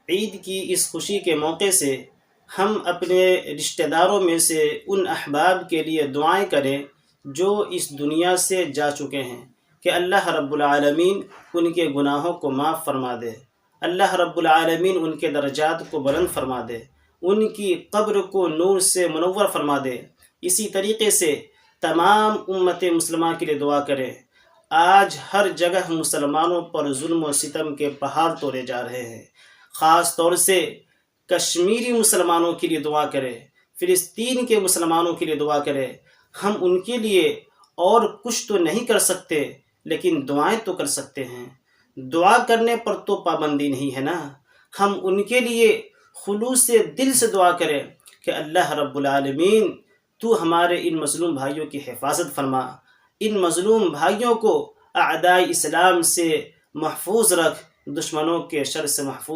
عید کی اس خوشی کے موقع سے ہم اپنے رشتہ داروں میں سے ان احباب کے لیے دعائیں کریں جو اس دنیا سے جا چکے ہیں، کہ اللہ رب العالمین ان کے گناہوں کو معاف فرما دے، اللہ رب العالمین ان کے درجات کو بلند فرما دے، ان کی قبر کو نور سے منور فرما دے۔ اسی طریقے سے تمام امت مسلمہ کے لیے دعا کریں۔ آج ہر جگہ مسلمانوں پر ظلم و ستم کے پہاڑ توڑے جا رہے ہیں، خاص طور سے کشمیری مسلمانوں کے لیے دعا کریں، فلسطین کے مسلمانوں کے لیے دعا کریں۔ ہم ان کے لیے اور کچھ تو نہیں کر سکتے، لیکن دعائیں تو کر سکتے ہیں۔ دعا کرنے پر تو پابندی نہیں ہے نا، ہم ان کے لیے خلوص دل سے دعا کریں کہ اللہ رب العالمین تو ہمارے ان مظلوم بھائیوں کی حفاظت فرما، ان مظلوم بھائیوں کو اعداء اسلام سے محفوظ رکھ، دشمنوں کے شر سے محفوظ